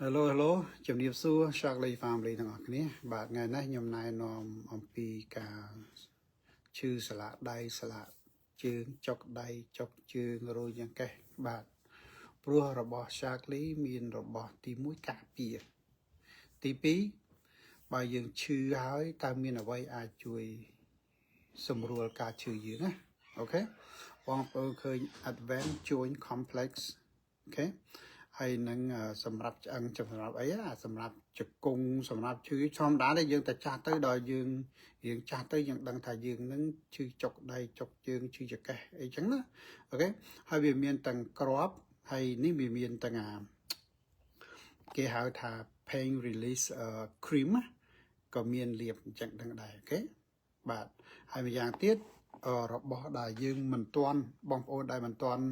Hello hello ជំរាបសួរ Shockley Family ទាំងអស់គ្នាបាទថ្ងៃនេះខ្ញុំណែនាំអំពីការឈឺស្លាកដៃស្លាកជើងចុកដៃចុកជើងរួចយ៉ាងកេះបាទព្រោះរបស់ Shockley មានរបស់ទី1ការពារទី2បើយើងឈឺហើយតើមានអ្វីអាចជួយសម្រួលការឈឺយើងណាអូខេបងប្អូនឃើញ Advanced Joint Complex អូខេហើយនឹងសម្រាប់ឆ្អឹងសម្រាប់អីសម្រាប់ជង្គង់សម្រាប់ឈឺធម្មតាទេយើងតែចាស់ទៅដល់យើងរៀងចាស់ទៅយើងដឹងថាយើងនឹងឈឺចុកដៃចុកជើងឈឺចង្កេះអីចឹងណាអូខេហើយវាមានទាំងគ្រាប់ហើយនេះវាមានទាំងគេហៅថា pain release cream ក៏មានលាបអញ្ចឹងដឹងដែរអូខេបាទហើយម្យ៉ាងទៀតរបស់ដែលយើងមិនទាន់បងប្អូនដែលមិនទាន់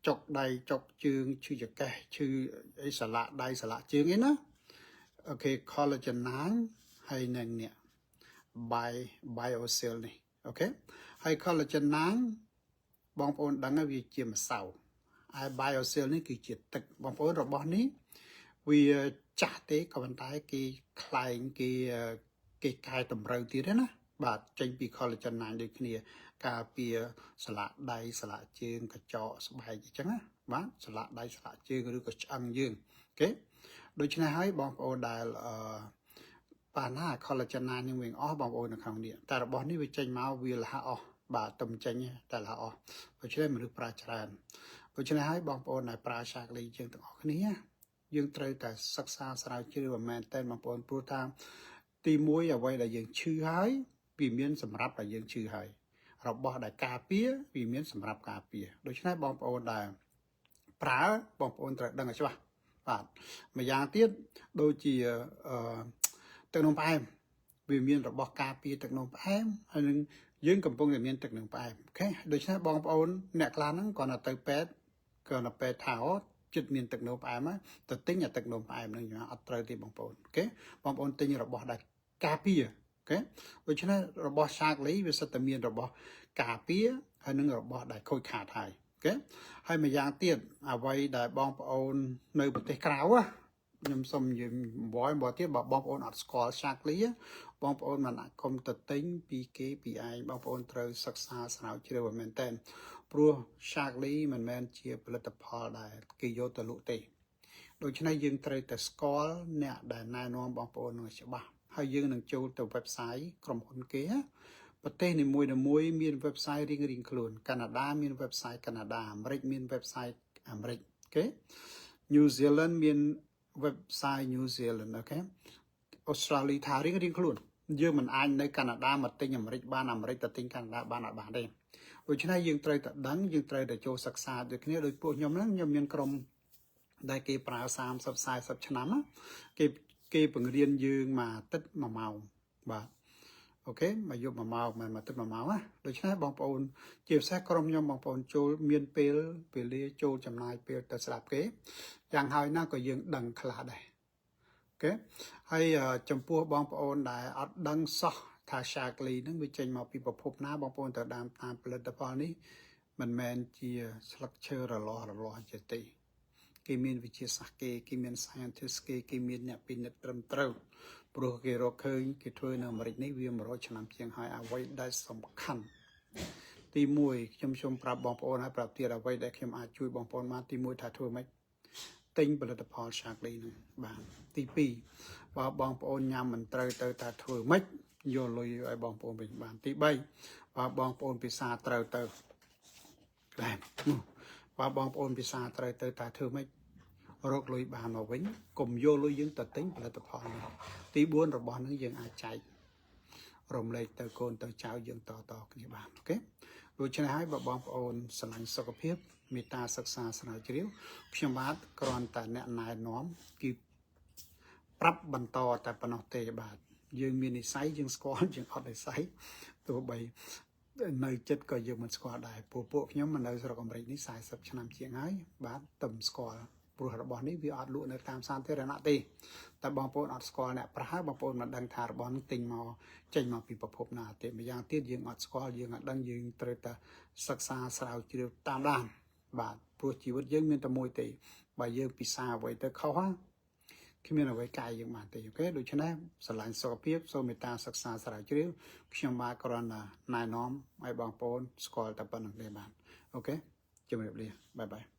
ចុកដៃចុកជើងឈឺចង្កេះឈឺអីស្លាកដៃស្លាកជើងអីណាអូខេ collagen 9ហើយនឹងនេះ BioCell នេះអូខេហើយ collagen 9បងប្អូនដឹងហើយវាជាម្សៅហើយ BioCell នេះគឺជាទឹកបងប្អូនរបស់នេះវាចាស់ទេក៏ប៉ុន្តែគេខ្លែងគេកែតម្រូវទៀតណាបាទចេញពី collagen 9ដូចគ្នាការពារស្លាកដៃស្លាកជើងកញ្ចក់ស្បែកអញ្ចឹងណាបាទស្លាកដៃស្លាកជើងឬក៏ឆ្អឹងយើងអូខេដូច្នេះហើយបងប្អូនដែលបានណា collagen 9នឹងវិញអស់បងប្អូននៅខាងនេះតែរបស់នេះវាចេញមកវាលះអស់បាទទៅចេញតែលះអស់ដូច្នេះមនុស្សប្រើច្រើនដូច្នេះហើយបងប្អូនដែលប្រើ Shockley យើងទាំងអស់គ្នាយើងត្រូវតែសិក្សាស្រាវជ្រាវមែនតើបងប្អូនព្រោះថាទី1អ្វីដែលយើងឈឺហើយវាមានសម្រាប់តែយើងឈឺហើយរបស់ដែលការពារវាមានសម្រាប់ការពារដូច្នេះបងប្អូនដែលប្រើបងប្អូនត្រូវដឹងឲ្យច្បាស់បាទម្យ៉ាងទៀតដូចជាទឹកនំផ្អែមវាមានរបស់ការពារទឹកនំផ្អែមហើយនឹងយើងកំពុងតែមានទឹកនំផ្អែមអូខេដូច្នេះបងប្អូនអ្នកខ្លះហ្នឹងគាត់ទៅពេទ្យគាត់ទៅពេទ្យថាចិត្តមានទឹកនោមផ្អែមទៅទិញទឹកនោមផ្អែមនឹងអត់ត្រូវទេបងប្អូនអូខេបងប្អូនទិញរបស់ដែលការពារអូខេដូច្នេះរបស់ Shockley វាសិតតែមានរបស់ការពារហើយនឹងរបស់ដែលខូចខាតហើយអូខេហើយម្យ៉ាងទៀតអ្វីដែលបងប្អូននៅប្រទេសក្រៅខ្ញុំសូមនិយាយបងទៀតបើបងប្អូនអត់ស្គាល់ Shockley បងប្អូនមិនអាចគុំទៅទិញពីគេពីឯងបងប្អូនត្រូវសិក្សាស្រាវជ្រាវមែនតើព្រោះ Shockley មិនមែនជាផលិតផលដែលគេយកទៅលក់ទេដូច្នេះយើងត្រូវតែស្គាល់អ្នកដែលណែនាំបងប្អូននឹងច្បាស់ហើយយើងនឹងចូលទៅ website ក្រុមហ៊ុនគេប្រទេសនីមួយៗមាន website រៀងៗខ្លួនកាណាដាមាន website កាណាដាអាមេរិកមាន website អាមេរិកអូខេ New Zealand មាន website New Zealand អូខេអូស្ត្រាលីថារៀងខ្លួនយើងមិនអាចនៅកាណាដាមកទិញអាមេរិកបានអាមេរិកទៅទិញកាណាដាបានអត់បានទេដូច្នេះយើងត្រូវតែដឹងយើងត្រូវតែចូលសិក្សាដូចគ្នាដោយពួកខ្ញុំហ្នឹងខ្ញុំមានក្រុមដែលគេប្រើ30 40ឆ្នាំគេបង្រៀនយើងមួយអាទិត្យ1ម៉ោងបាទអូខេមកយក1ម៉ោងមិនមួយអាទិត្យ1ម៉ោងណាដូច្នេះបងប្អូនជាពិសេសក្រុមខ្ញុំបងប្អូនចូលមានពេលវេលាចូលចំណាយពេលទៅស្ដាប់គេយ៉ាងហើយណាក៏យើងដឹងខ្លះដែរអូខេហើយចំពោះបងប្អូនដែលអត់ដឹងសោះថា Shockley ហ្នឹងវាចេញមកពីប្រភពណាបងប្អូនត្រូវតាមផលិតផលនេះមិនមែនជាស្លឹកឈើរលាស់ទេគេមានវិទ្យាសាស្ត្រគេមាន scientist គេមានអ្នកពិនិត្យត្រឹមត្រូវព្រោះគេរកឃើញគេធ្វើនៅអាមេរិកនេះវា100ឆ្នាំជាងហើយអ្វីដែលសំខាន់ទី1ខ្ញុំសូមប្រាប់បងប្អូនហើយប្រាប់ទៀតអ្វីដែលខ្ញុំអាចជួយបងប្អូនបានទី1ថាធ្វើម៉េចទិញផលិតផល Shockley នឹងបានទី2បើបងប្អូនញ៉ាំមិនត្រូវទៅថាធ្វើម៉េចយកលុយឲ្យបងប្អូនវិញបានទី3បើបងប្អូនពិសាត្រូវទៅបាទបើបងប្អូនពិសាត្រូវទៅថាធ្វើម៉េចរកលុយបានមកវិញកុំយកលុយយើងទៅទិញផលិតផលនេះទី4របស់នឹងយើងអាចចែករំលែកទៅកូនទៅចៅយើងតគ្នាបានអូខេដូច្នេះហើយបើបងប្អូនស្រឡាញ់សុខភាពមេត្តាសិក្សាស្រាវជ្រាវខ្ញុំបាទគ្រាន់តែអ្នកណែនាំគឺប្រាប់បន្តតែប៉ុណ្ណោះទេបាទយើងមាននិស្ស័យយើងស្គាល់យើងអត់និស្ស័យទោះបីនៅចិត្តក៏យើងមិនស្គាល់ដែរពួកខ្ញុំនៅស្រុកអាមេរិកនេះ40ឆ្នាំជាងហើយបាទតែមិនស្គាល់ព្រោះរបស់នេះវាអត់លក់នៅតាមសាធារណៈទេតែបងប្អូនអត់ស្គាល់អ្នកប្រើបងប្អូនមិនដឹងថារបស់នេះទិញមកចេញមកពីប្រភពណាទេម្យ៉ាងទៀតយើងអត់ស្គាល់យើងអត់ដឹងយើងត្រូវតែសិក្សាស្រាវជ្រាវតាមដានបាទព្រោះជីវិតយើងមានតែមួយទេបើយើងពិសាអ្វីទៅខុស គ្មានអ្វីកាយយើងបានទេអូខេដូច្នេះស្រឡាញ់សុខភាពសូមមេត្តាសិក្សាស្រាវជ្រាវខ្ញុំបាទគ្រាន់តែណែនាំឲ្យបងប្អូនស្គាល់តែប៉ុណ្្នឹងទេបាទអូខេជម្រាបលាបាយបាយ